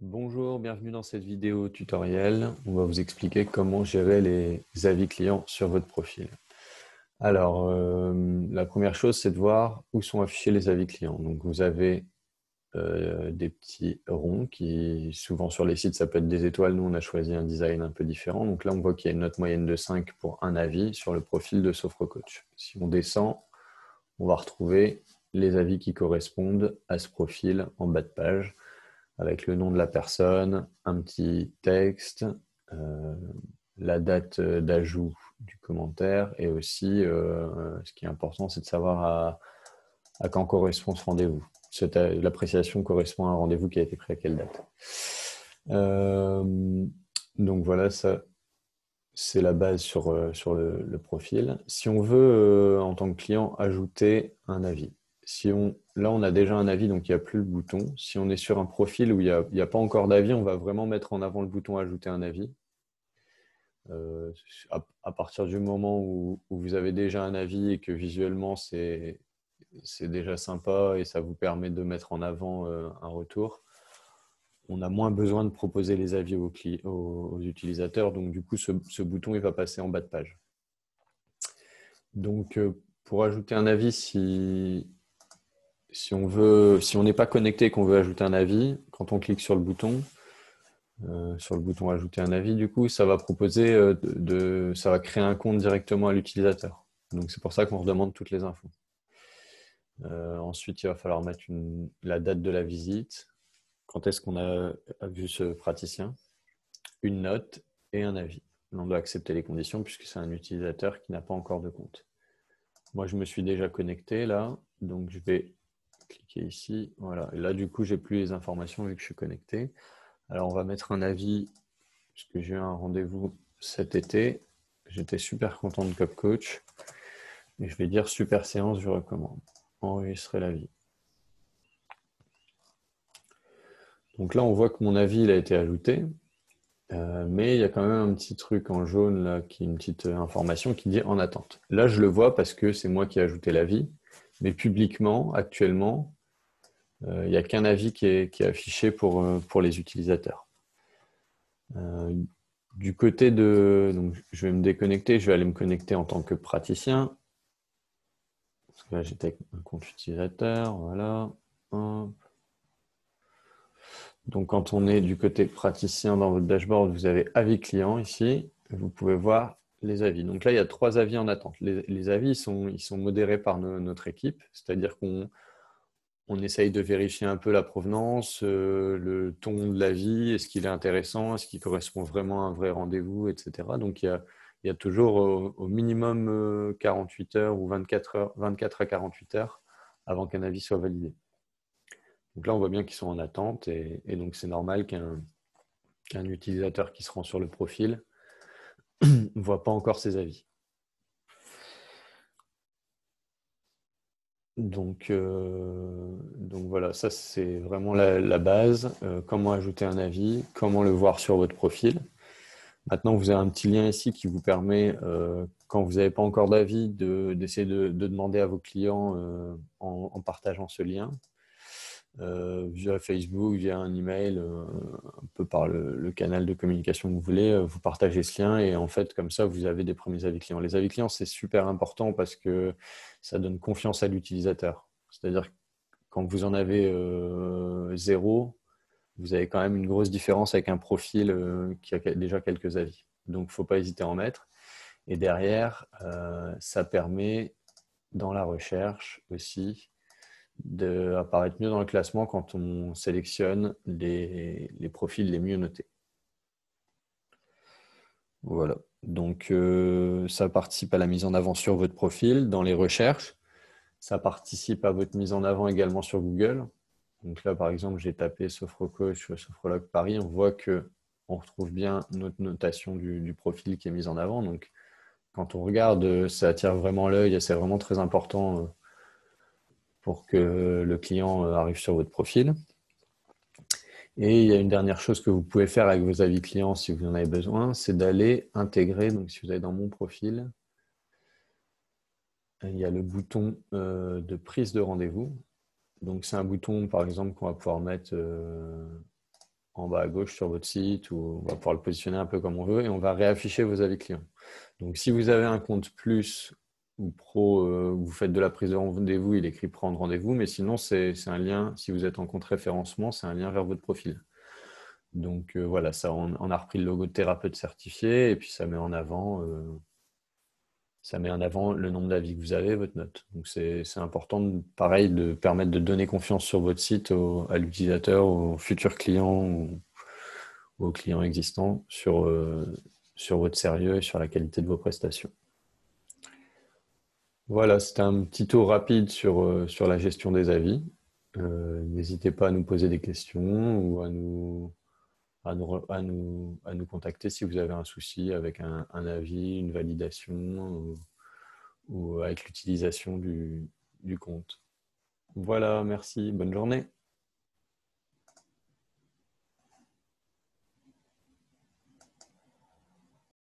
Bonjour, bienvenue dans cette vidéo tutoriel. On va vous expliquer comment gérer les avis clients sur votre profil. Alors, la première chose, c'est de voir où sont affichés les avis clients. Donc, vous avez des petits ronds qui, souvent sur les sites, ça peut être des étoiles. Nous, on a choisi un design un peu différent. Donc là, on voit qu'il y a une note moyenne de 5 pour un avis sur le profil de SophroCoach. Si on descend, on va retrouver les avis qui correspondent à ce profil en bas de page, avec le nom de la personne, un petit texte, euh, la date d'ajout du commentaire et aussi, ce qui est important, c'est de savoir à quand correspond ce rendez-vous. L'appréciation correspond à un rendez-vous qui a été pris à quelle date. Donc voilà, ça c'est la base sur le profil. Si on veut, en tant que client, ajouter un avis, là, on a déjà un avis, donc il n'y a plus le bouton. Si on est sur un profil où il n'y a pas encore d'avis, on va vraiment mettre en avant le bouton Ajouter un avis. À partir du moment où vous avez déjà un avis et que visuellement, c'est déjà sympa et ça vous permet de mettre en avant un retour, on a moins besoin de proposer les avis aux utilisateurs. Donc, du coup, ce bouton, il va passer en bas de page. Donc, pour ajouter un avis, si on n'est pas connecté et qu'on veut ajouter un avis, quand on clique sur le bouton Ajouter un avis, du coup, ça va proposer ça va créer un compte directement à l'utilisateur. Donc, c'est pour ça qu'on redemande toutes les infos. Ensuite, il va falloir mettre la date de la visite, quand est-ce qu'on a vu ce praticien, une note et un avis. On doit accepter les conditions puisque c'est un utilisateur qui n'a pas encore de compte. Moi, je me suis déjà connecté là, donc je vais cliquer ici. Voilà. Et là, du coup, j'ai plus les informations vu que je suis connecté. Alors, on va mettre un avis puisque j'ai eu un rendez-vous cet été. J'étais super content de Cop Coach. Et je vais dire super séance, je recommande. Enregistrer l'avis. Donc là, on voit que mon avis il a été ajouté. Mais il y a quand même un petit truc en jaune, là, une petite information qui dit en attente. Là, je le vois parce que c'est moi qui ai ajouté l'avis. Mais publiquement, actuellement, il n'y a qu'un avis qui est affiché pour les utilisateurs. Du côté donc, je vais me déconnecter, je vais aller me connecter en tant que praticien. Parce que là, j'étais avec un compte utilisateur, voilà. Donc, quand on est du côté praticien dans votre dashboard, vous avez avis client ici. Vous pouvez voir les avis. Donc là, il y a 3 avis en attente. Les avis, ils sont modérés par notre équipe, c'est-à-dire qu'on essaye de vérifier un peu la provenance, le ton de l'avis, est-ce qu'il est intéressant, est-ce qu'il correspond vraiment à un vrai rendez-vous, etc. Donc, il y a toujours au minimum 48 heures ou 24 à 48 heures avant qu'un avis soit validé. Donc là, on voit bien qu'ils sont en attente et donc c'est normal qu'un utilisateur qui se rend sur le profil ne voit pas encore ses avis. Donc voilà, ça c'est vraiment la base. Comment ajouter un avis, comment le voir sur votre profil. Maintenant, vous avez un petit lien ici qui vous permet, quand vous n'avez pas encore d'avis, d'essayer de demander à vos clients en partageant ce lien. Via Facebook, via un email, un peu par le canal de communication que vous voulez, vous partagez ce lien et en fait, comme ça, vous avez des premiers avis clients. Les avis clients, c'est super important parce que ça donne confiance à l'utilisateur. C'est-à-dire que quand vous en avez 0, vous avez quand même une grosse différence avec un profil qui a déjà quelques avis. Donc, il ne faut pas hésiter à en mettre. Et derrière, ça permet dans la recherche aussi d'apparaître mieux dans le classement quand on sélectionne les profils les mieux notés. Voilà. Donc, ça participe à la mise en avant sur votre profil dans les recherches. Ça participe à votre mise en avant également sur Google. Donc là, par exemple, j'ai tapé SophroCoach, Sophrologue Paris. On voit qu'on retrouve bien notre notation du profil qui est mise en avant. Donc, quand on regarde, ça attire vraiment l'œil et c'est vraiment très important pour que le client arrive sur votre profil. Et il y a une dernière chose que vous pouvez faire avec vos avis clients si vous en avez besoin, c'est d'aller intégrer, donc si vous allez dans mon profil, il y a le bouton de prise de rendez-vous. Donc c'est un bouton par exemple qu'on va pouvoir mettre en bas à gauche sur votre site, ou on va pouvoir le positionner un peu comme on veut et on va réafficher vos avis clients. Donc, si vous avez un compte plus ou pro, où vous faites de la prise de rendez-vous, il écrit prendre rendez-vous, mais sinon, c'est un lien, si vous êtes en compte référencement, c'est un lien vers votre profil. Donc, voilà, ça, on a repris le logo de thérapeute certifié et puis ça met en avant le nombre d'avis que vous avez, votre note. Donc, c'est important, pareil, de permettre de donner confiance sur votre site à l'utilisateur, aux futurs clients ou aux clients existants sur votre sérieux et sur la qualité de vos prestations. Voilà, c'était un petit tour rapide sur la gestion des avis. N'hésitez pas à nous poser des questions ou à nous contacter si vous avez un souci avec un avis, une validation ou avec l'utilisation du compte. Voilà, merci, bonne journée.